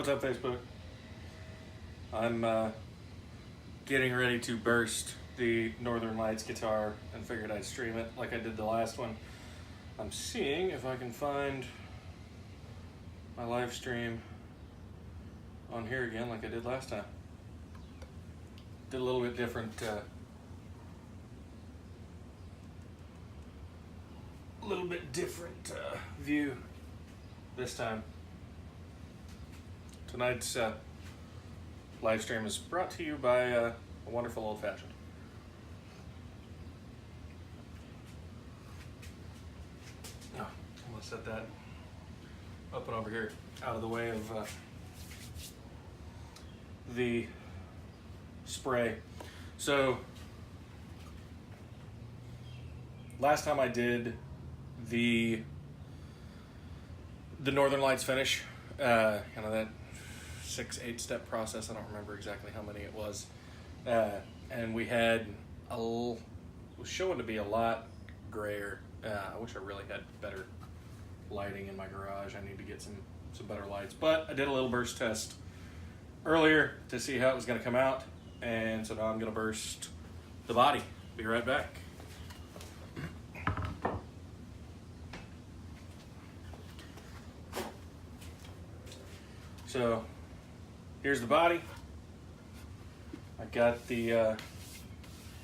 What's up, Facebook? I'm getting ready to burst the Northern Lights guitar and figured I'd stream it like I did the last one. I'm seeing if I can find my live stream on here again like I did last time. Did a little bit different view this time. Tonight's live stream is brought to you by a wonderful old fashioned. Oh, I'm gonna set that up and over here out of the way of the spray. So last time I did the Northern Lights finish, kind of that 6-8 step process. I don't remember exactly how many it was, and we had was showing to be a lot grayer. I wish I really had better lighting in my garage. I need to get some better lights, but I did a little burst test earlier to see how it was going to come out, and so now I'm going to burst the body. Be right back. So here's the body. I got the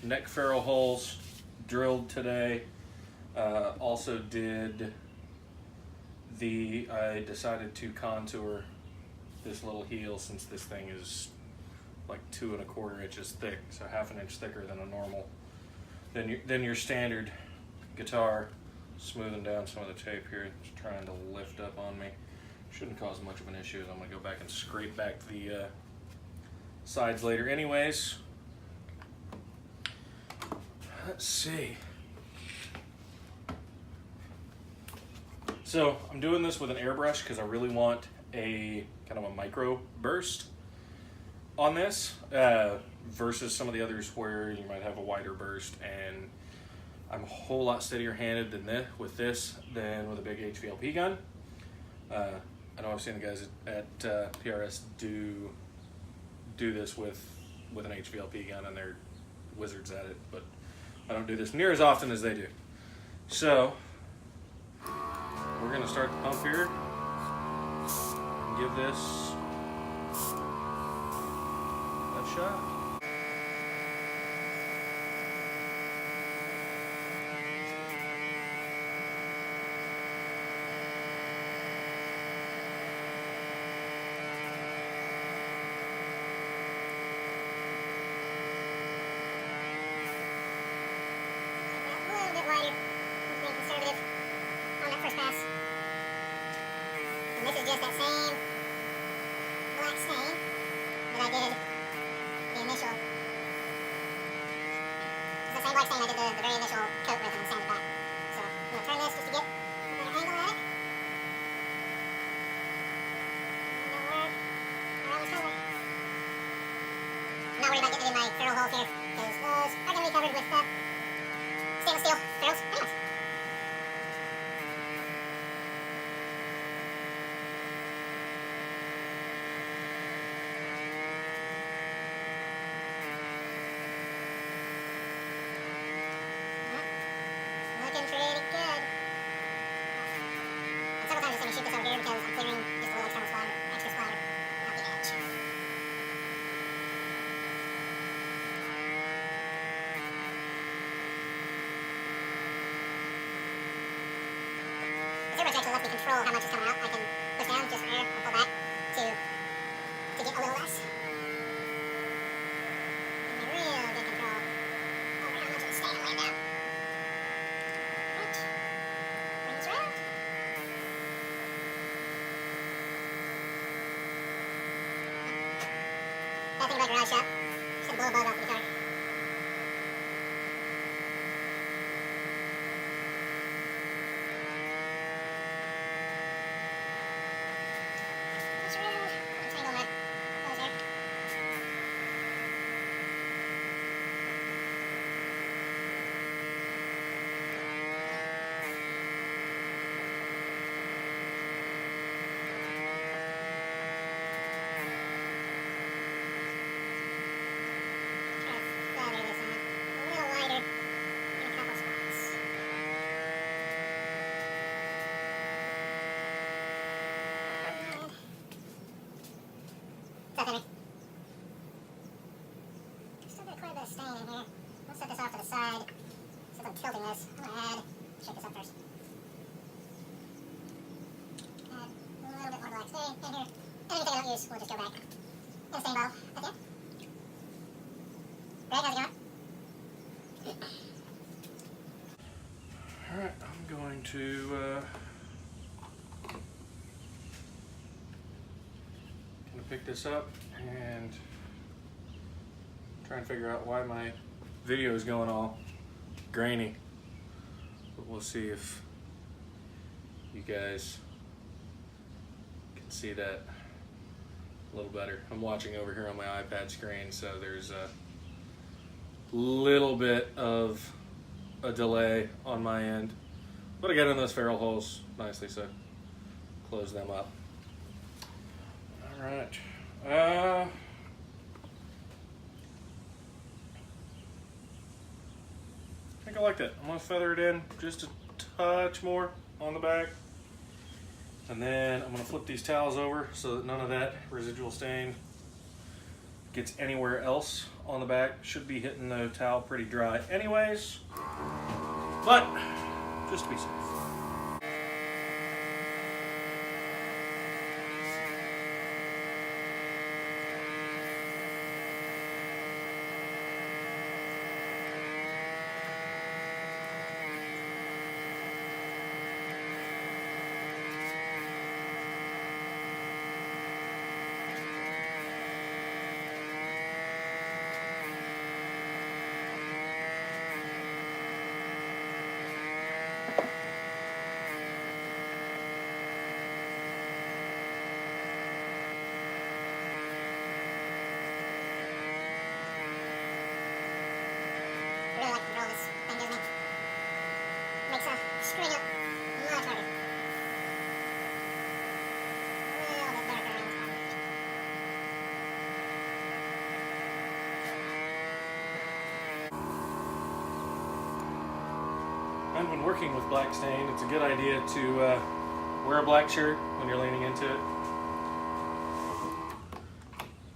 neck ferrule holes drilled today. Also did I decided to contour this little heel since this thing is like 2 1/4 inches thick, so 1/2 inch thicker than a normal, than your standard guitar. Smoothing down some of the tape here, it's trying to lift up on me. Shouldn't cause much of an issue. I'm going to go back and scrape back the sides later anyways. Let's see. So I'm doing this with an airbrush because I really want a kind of a micro burst on this versus some of the others where you might have a wider burst, and I'm a whole lot steadier handed with this than with a big HVLP gun. I know I've seen the guys at PRS do this with an HVLP gun, and they're wizards at it, but I don't do this near as often as they do. So we're gonna start the pump here and give this a shot. This is just that same black stain that I did the initial. It's the same black stain I did the very initial coat with and sanded back. So I'm going to turn this just to get a better angle at it. Don't work around this color. I'm not worried about getting it in my ferrule holes here because those are going to be covered with stainless steel ferrules. Anyways. Looking pretty good. And several times I'm just going to shoot this over here because I'm clearing just a little external splatter, extra splatter out the edge. This airbrush actually lets me control how much is coming out. I can push down just for air or pull back to get a little less. Give me real good control over how much it's staying laid down. Rings round. Bad thing about garage shop, just gonna blow a bug off the guitar. Rings round. Entanglement. Goes here. up, Henry. Still got quite a bit of stain in here. I'll set this off to the side. Since I'm tilting this, I'm gonna shake this up first. Add a little bit more black stain in here. Anything I don't use, we'll just go back in the stain bottle at the end. Greg, how's it going? Alright, I'm going to pick this up and try and figure out why my video is going all grainy. But we'll see if you guys can see that a little better. I'm watching over here on my iPad screen, so there's a little bit of a delay on my end, but I got in those ferrule holes nicely, so close them up. All right. I think I like that. I'm gonna feather it in just a touch more on the back, and then I'm gonna flip these towels over so that none of that residual stain gets anywhere else on the back. Should be hitting the towel pretty dry anyways, but just to be safe. I really like the control this thing gives me. Makes screwing up much harder. A little bit darker around this part. And when working with black stain, it's a good idea to wear a black shirt when you're leaning into it,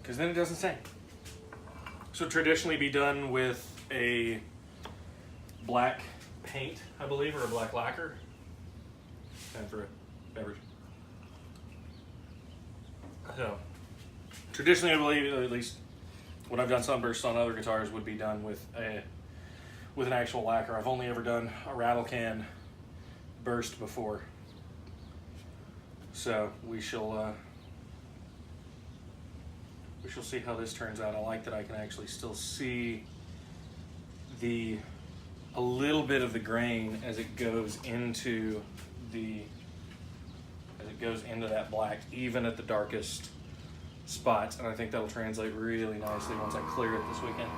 because then it doesn't stain. So traditionally be done with a black paint, I believe, or a black lacquer. And for a beverage. So traditionally, I believe, at least when I've done sunbursts on other guitars, would be done with an actual lacquer. I've only ever done a rattle can burst before, so we shall see how this turns out. I like that I can actually still see a little bit of the grain as it goes into that black, even at the darkest spots, and I think that'll translate really nicely once I clear it this weekend.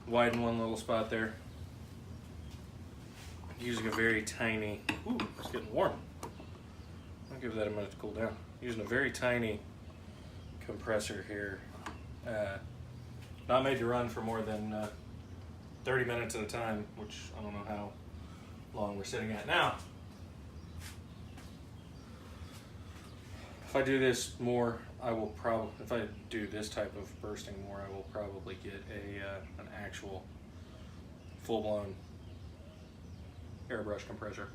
Widen one little spot there. Using a very tiny, ooh, it's getting warm. I'll give that a minute to cool down. Using a very tiny compressor here. Not made to run for more than 30 minutes at a time, which I don't know how long we're sitting at now. If I do this more, I will probably, if I do this type of bursting more, I will probably get an actual full-blown airbrush compressor.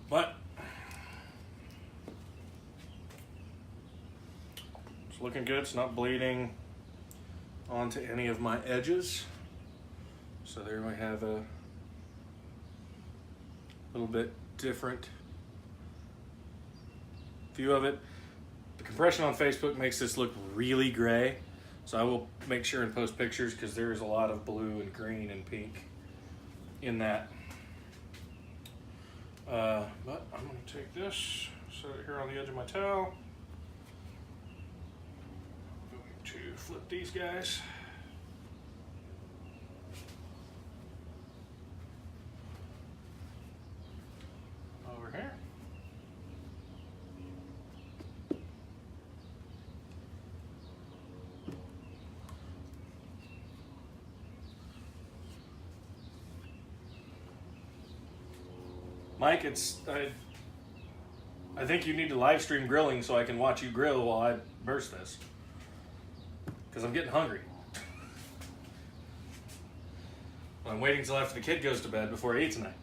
But it's looking good. It's not bleeding onto any of my edges. So there we have a little bit different view of it. The compression on Facebook makes this look really gray, so I will make sure and post pictures because there is a lot of blue and green and pink in that. But I'm going to take this, set it here on the edge of my towel. I'm going to flip these guys. Over here. Mike, I think you need to live stream grilling so I can watch you grill while I burst this. Because I'm getting hungry. Well, I'm waiting till after the kid goes to bed before I eat tonight.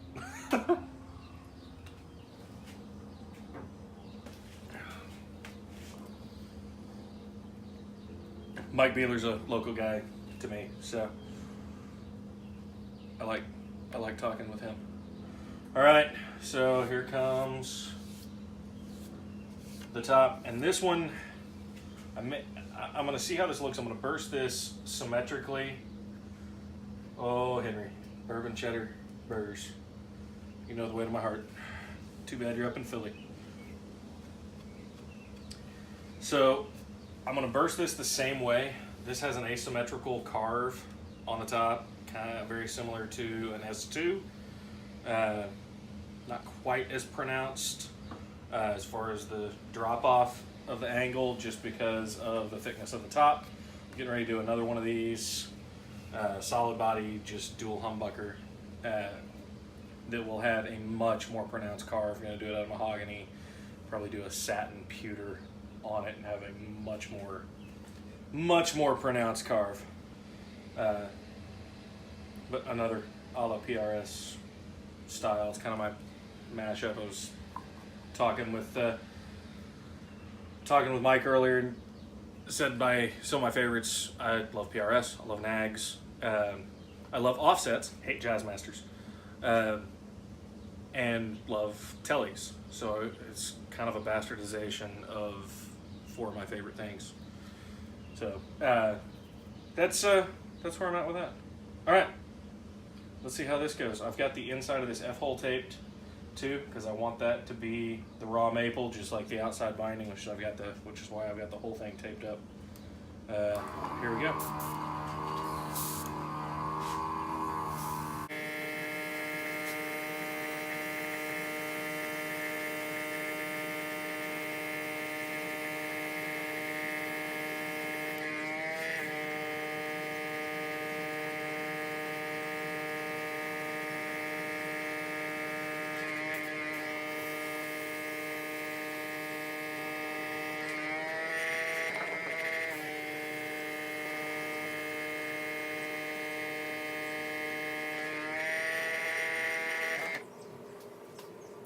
Mike Beeler's a local guy to me, so I like talking with him. All right, so here comes the top, and this one, I'm gonna see how this looks. I'm gonna burst this symmetrically. Oh, Henry, bourbon cheddar burgers. You know the way to my heart. Too bad you're up in Philly. So I'm gonna burst this the same way. This has an asymmetrical carve on the top, kind of very similar to an S2. Not quite as pronounced as far as the drop off of the angle, just because of the thickness of the top. Getting ready to do another one of these solid body, just dual humbucker that will have a much more pronounced carve. We're going to do it out of mahogany, probably do a satin pewter on it and have a much more pronounced carve. But another a la PRS style. It's kind of my mashup. I was talking with Mike earlier, and said by some of my favorites. I love PRS. I love Nags. I love offsets. Hate Jazzmasters. And love Tellys. So it's kind of a bastardization of four of my favorite things. So that's where I'm at with that. All right. Let's see how this goes. I've got the inside of this F-hole taped too, because I want that to be the raw maple, just like the outside binding, which is why I've got the whole thing taped up. Here we go.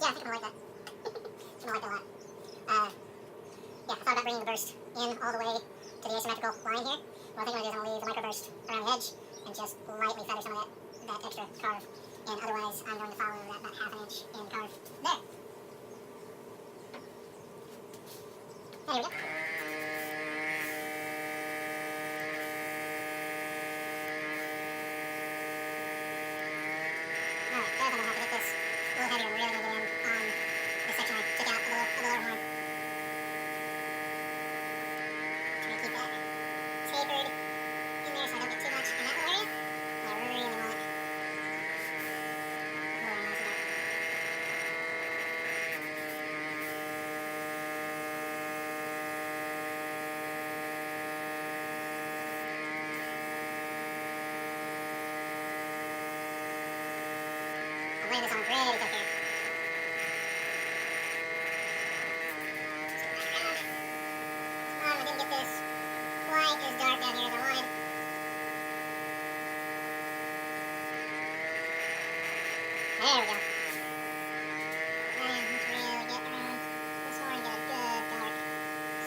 Yeah, I think I'm gonna like that. I'm gonna like that a lot. Yeah, I thought about bringing the burst in all the way to the asymmetrical line here. What I think I'm gonna do is I'm gonna leave the microburst around the edge and just lightly feather some of that extra carve. And otherwise, I'm going to follow that about half an inch in carve there. And here we go. Alright, there's I'm gonna have to get this a little heavier. I'm really gonna get in on this section I took out of the lower horn. Trying to keep that tapered in there so I don't get too much in that little area. But I really want more nice of that. I'm laying this on pretty thick here. I didn't get this quite as dark down here as I wanted. There we go. Now let's really get around this horn and get a good dark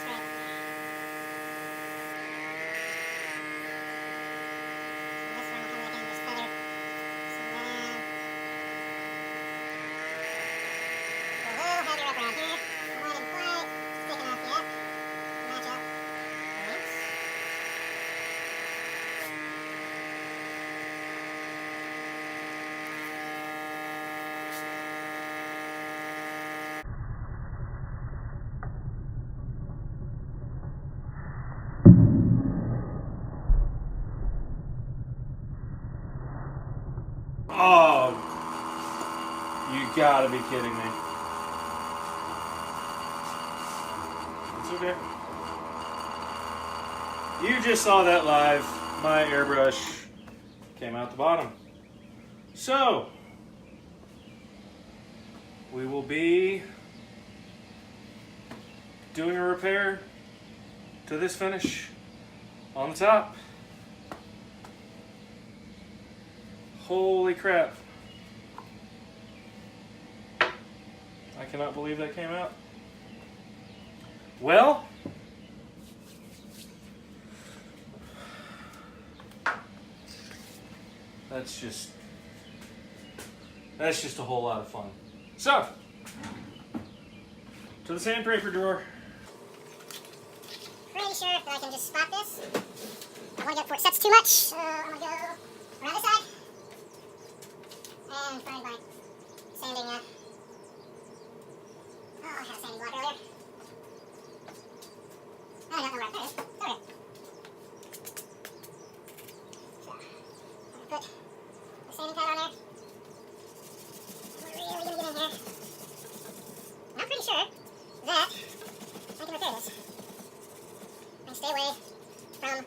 stripe. So this one will come back in and just feather some of that in. Go a little heavier up around here. Not even quite thick enough yet to match up the links. gotta be kidding me. It's okay. You just saw that live. My airbrush came out the bottom. So, we will be doing a repair to this finish on the top. Holy crap. I cannot believe that came out. Well, that's just a whole lot of fun. So, to the sandpaper drawer. Pretty sure that I can just spot this. I want to get before it sets too much, so I'm going to go around this side and find my sanding. Oh, I had a sanding block earlier. I don't know where. There it is. Okay. So, I'm going to put the sanding pad on there. We're really going to get in here. And I'm pretty sure that I can repair this. And stay away from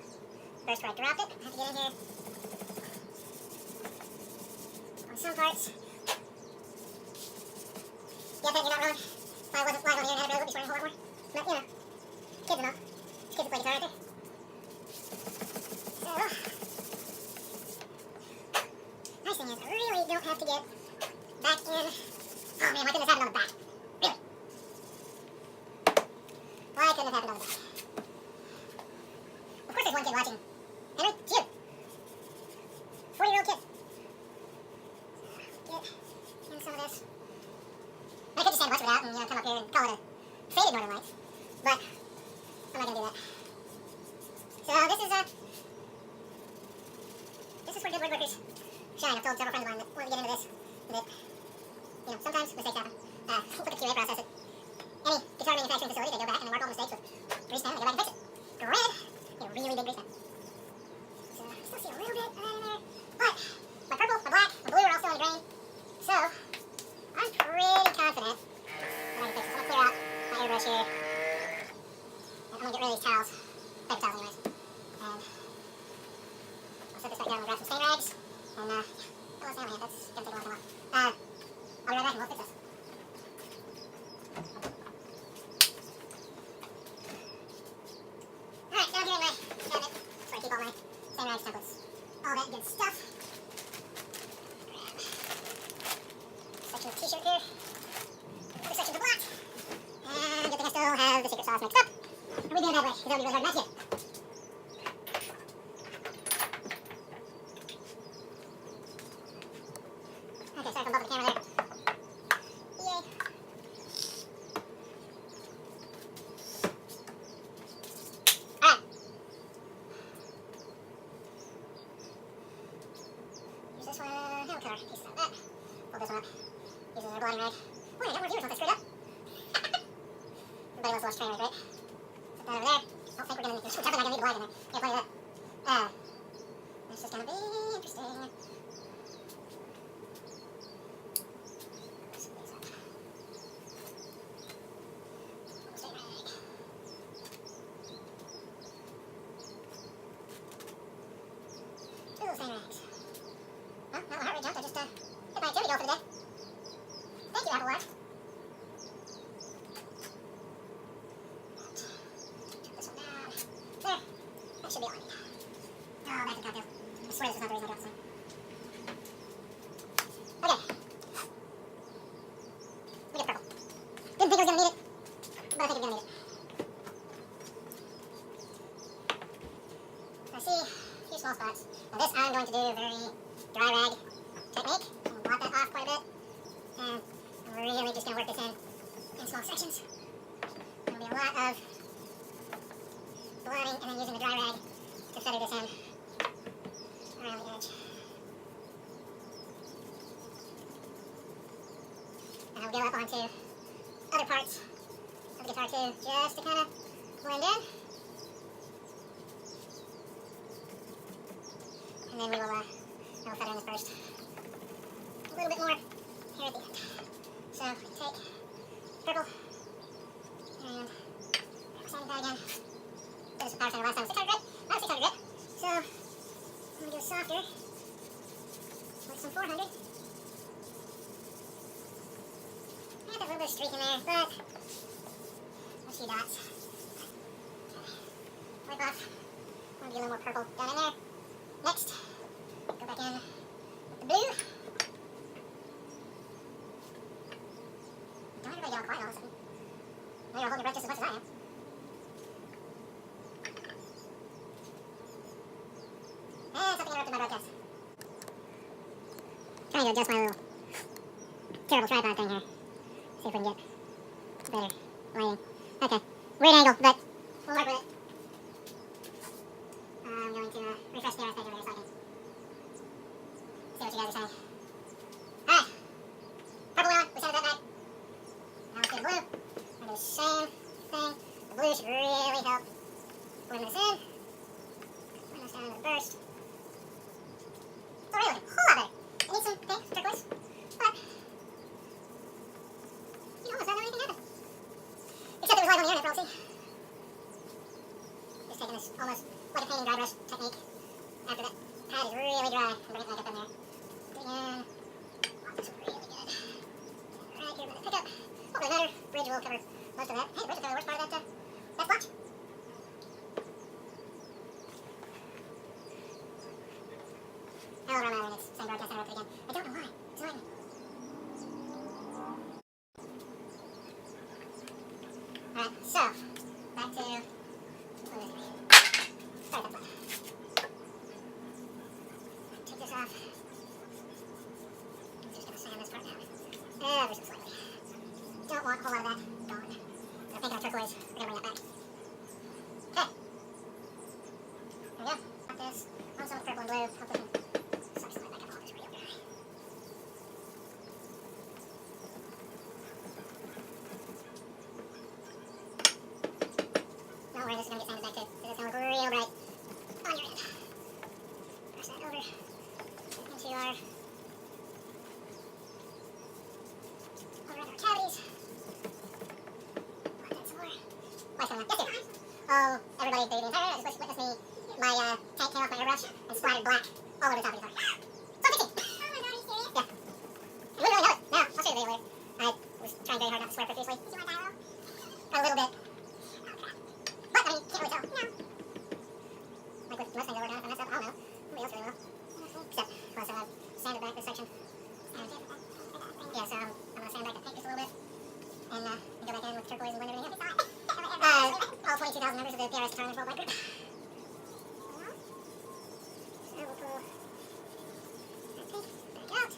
burst where I dropped it. I have to get in here on some parts. Yeah, Ben, you're not wrong. If I wasn't live on here and had a brother, would be swearing a whole lot more. But, you know, kids and all. Kids that play guitar, aren't they? So, nice thing is, I really don't have to get back in. Oh man, why couldn't this happen on the back? Really? Why couldn't this happen on the back? Of course there's one kid watching. Henry, it's you. 40-year-old kid. Get in some of this. I could just sand the rest of it out and, you know, come up here and call it a faded Northern Lights. But I'm not going to do that. So this is where good woodworkers shine. I've told several friends of mine that want to get into this, that, you know, sometimes mistakes happen. Look at the QA process at any guitar manufacturing facility. They go back and they mark all the mistakes with grease pen and they go back and fix it. Granted, a really big grease pen. So I still see a little bit of that in there. But my purple, my black, my blue are all still in the grain. So I'm pretty confident that I can fix this. I'm going to clear out my airbrush here. And I'm going to get rid of these towels. Paper towels anyways. And I'll set this back down and grab some stain rags. And yeah, don't let sand on my hand. That's going to take a long time off. I'll be right back and we'll fix this. Alright, down here in my cabinet. That's where I keep all my stain rags, templates, all that good stuff. Grab a section of t-shirt here. Another section of black. And good thing I still have the secret sauce mixed up. And we do it that way, because that would be really hard not to get. Okay, sorry if I'm bumping the camera there. Yay. Alright. Use this one. No, cut our pieces out of that. Fold this one up. Use our blotting rag. Boy, I got more viewers once I screwed up. Everybody loves to watch train wreck, right? Put that over there. I don't think we're going to need to. Definitely not going to need the blind in there. Can't play that. This is going to be interesting. Stain rags. Well, not my heart rate jumped. I just hit my activity goal for the day. Thank you, Apple Watch. Chuck this one down. There. That should be all I need. Oh, back to cocktail. I swear this is not the reason I dropped this one. Okay. We get purple. Didn't think I was going to need it, but I think I'm going to need it. I see a few small spots. Now this I'm going to do a very dry rag technique. I'm going to blot that off quite a bit. And I'm really just going to work this in small sections. There'll be a lot of blotting and then using the dry rag to feather this in around the edge. And I'll go up onto other parts of the guitar too, just to kind of blend in. And then we will feather in this first a little bit more here at the end. So take purple and sand that again. This is power center last time 600 grit. Not 600 grit. So I'm gonna go softer with some 400. And a little bit of streak in there, but a few dots. Wipe off. I'm gonna get a little more purple down in there. Next, go back in with the blue. Don't everybody get all quiet all of a sudden. Now you're holding your breath just as much as I am. And something interrupted my broadcast. Trying to adjust my little terrible tripod thing here. See if we can get better lighting. Okay, weird angle, but we'll work with it. I'm going to refresh the RS page over here so I can see what you guys are saying. Alright, purple went on, we sanded that back. Now let's do the blue. I'm going to do the same thing. The blue should really help blend this in. Blend this down into the burst. It's already looking a whole lot better. It needs some pink, turquoise, but you almost don't know anything happened. Except it was live on the internet for all to see. Just taking this almost like a painting dry brush technique after that pad is really dry and bring it back up in there. Dig in. Want this really good. Right here by the pickup. Won't really matter. Bridge will cover most of that. Hey, the bridge will cover the worst part of that splotch. I'll run out of its same broadcast interrupted again. I don't know why. It's annoying me. Alright, so back to sorry, that's fine. Take this off. I'm just gonna sand this part down. Ever so slightly. Don't want a whole lot of that gone. I'm thinking of turquoise. We're gonna bring that back. Okay. There we go. Got this. On some purple and blue. Hopefully we can suck some of that back up. It's real dry. Don't worry, this is gonna get sanded back too. Because it's gonna look real bright on your end. Brush that over into our cavities. Want that some more? Why some? Yes, here. Oh, everybody, the entire internet just witnessed me. My tank came off my airbrush and splattered black all over the top of the car. So addicting. Oh my god, are you serious? Yeah. You wouldn't really know it. No, I'll show you the video later. I was trying very hard not to swear profusely. Did you want to die a little? A little bit. But, I mean, can't really tell. No. Like with most things I work on, if I mess up, I'll know. Nobody else really will. Except, well, so I've sanded back this section. Yeah, so I'm going to sand back the paint just a little bit. And go back in with turquoise and blend everything in. All 22,000 members of the PRS Guitar Worldwide group. So we'll pull that paint back out.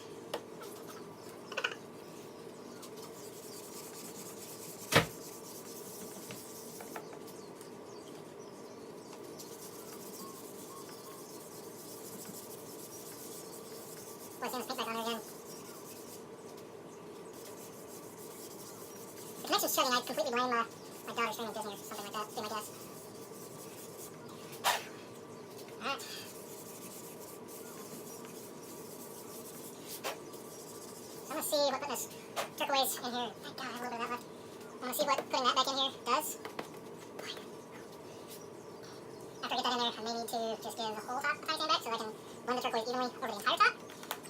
Boy, seeing this paint back on there again. The connection's shutting. I completely blame my daughter streaming Disney or something like that. Be my guess. Alright. So I'm gonna see what putting this turquoise in here. Thank God I have a little bit of that left. I'm gonna see what putting that back in here does. After I get that in there, I may need to just give the whole top a tiny sand back so I can blend the turquoise evenly over the entire top.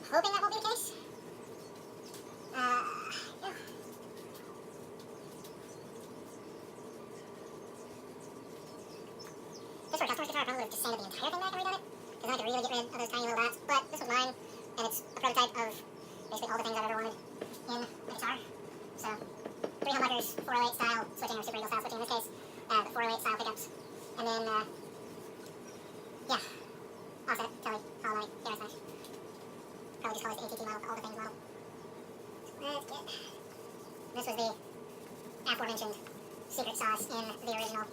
Hoping that won't be the case. Yeah. This for a customer's guitar, I probably would have just sanded the entire thing back and redone it. Because I had to really get rid of those tiny little dots. But this was mine, and it's a prototype of basically all the things I've ever wanted in a guitar. So, 3 humbuckers, 408 style switching, or Super Eagle style switching in this case. The 408 style pickups. And then, yeah, offset, Telly, Hollow, Garrett Smash. Probably just call this the ATT model, all the things model. So let's get, this was the aforementioned secret sauce in the original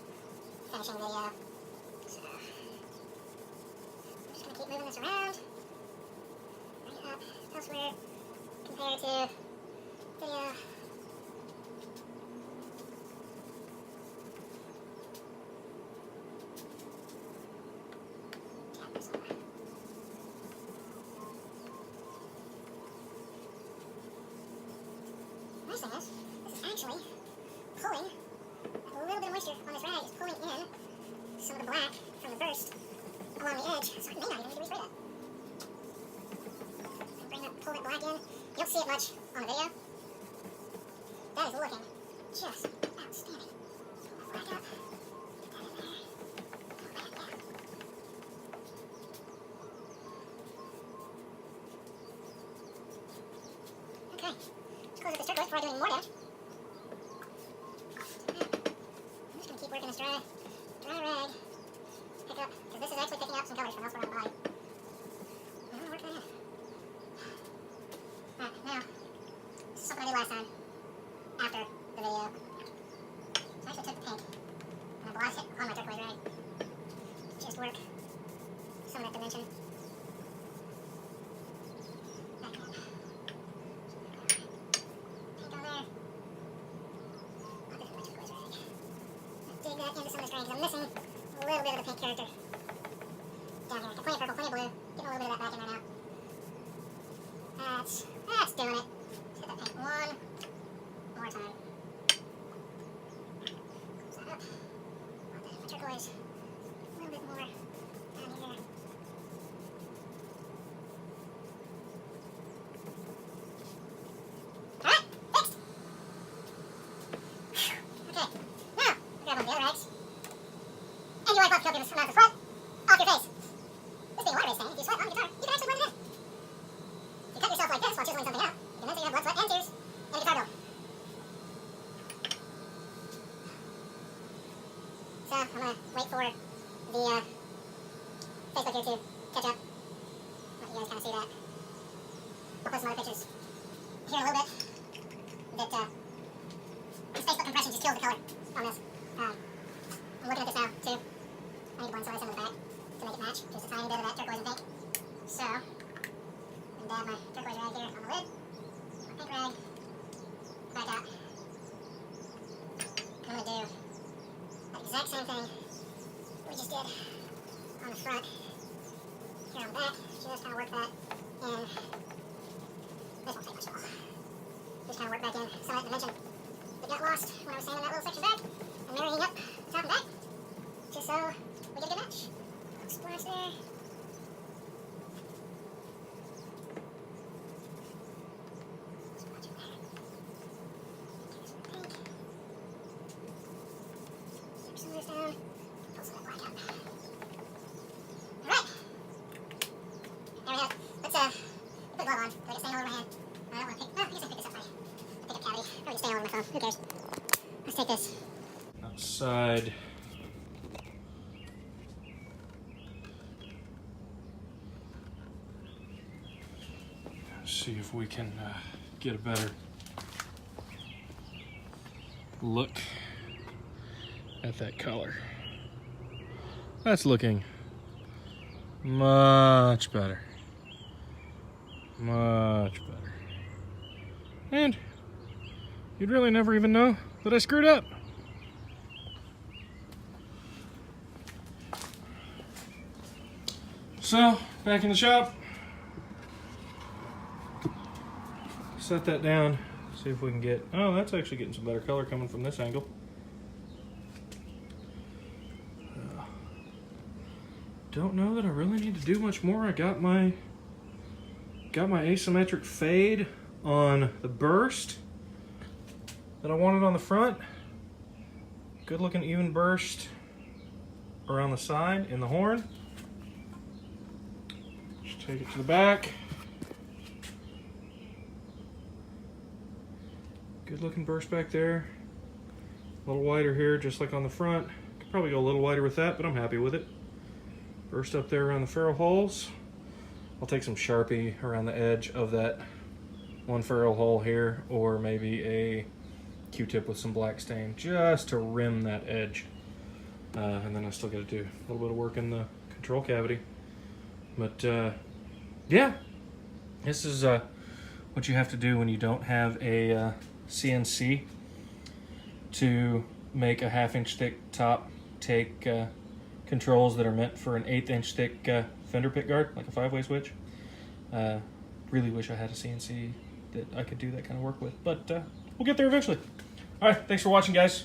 finishing video. So, I'm just going to keep moving this around. Bring it up elsewhere compared to video. Nice actually pulling a little bit of moisture on this rag, is pulling in some of the black from the burst along the edge, so I may not even need to respray that. Pull that black in. You don't see it much on the video. That is looking just outstanding. Pull that black up. Get that in there. Pull that down. Okay. Let's close up this turquoise before I do any more damage. I'm just going to keep working this dry rag. Pick up, because this is actually picking up some colors from elsewhere on the body. I'm going to work that in. Alright, now, this is something I did last time, after the video. So I actually took the pink, and I blotted it on my turquoise rag. Just work some of that dimension. Back up. Pink on there. I'll do my turquoise rag. Dig that into some of this grain, because I'm missing a little bit of the pink character down here. Got plenty of purple, plenty of blue. Getting a little bit of that back in there now. That's doing it. Let's hit that pink one more time. Close that up. Want that in my turquoise. A little bit more down here. Alright, fixed. Okay, now grab one of the other rags. And you wipe off the copious amount of sweat off your face. This being a water-based thing, if you sweat on the guitar, you can actually blend it in. You cut yourself like this while chiseling something out, you can then say you have blood, sweat, and tears in a guitar build. So, I'm going to wait for the Facebook here to catch up. Let you guys kind of see that. I'll post some other pictures here in a little bit. That this Facebook compression just killed the color on this. I'm looking at this now, too. I need to blend some of the back to make it match. Just a tiny bit of that turquoise and pink. So, and dab my turquoise rag here on the lid, my pink rag, back out. I'm going to do that exact same thing we just did on the front, here on the back. Just kind of work that in. This won't take much at all. Just kind of work back in some of that dimension that got lost when I was sanding that little section back and marrying up the top and back, just so we get a good match. Little splash there. Who cares? Let's take this. Outside. See if we can get a better look at that color. That's looking much better. Much better. And you'd really never even know that I screwed up. So, back in the shop. Set that down, see if we can get, oh, that's actually getting some better color coming from this angle. Don't know that I really need to do much more. I got my asymmetric fade on the burst that I wanted on the front. Good looking even burst around the side in the horn. Just take it to the back. Good looking burst back there. A little wider here, just like on the front. Could probably go a little wider with that, but I'm happy with it. Burst up there around the ferrule holes. I'll take some Sharpie around the edge of that one ferrule hole here, or maybe a Q-tip with some black stain just to rim that edge. And then I still got to do a little bit of work in the control cavity. But yeah, this is what you have to do when you don't have a CNC to make a 1/2 inch thick top take controls that are meant for an 1/8 inch thick fender pick guard, like a 5-way switch. Really wish I had a CNC that I could do that kind of work with, but we'll get there eventually. All right, thanks for watching, guys.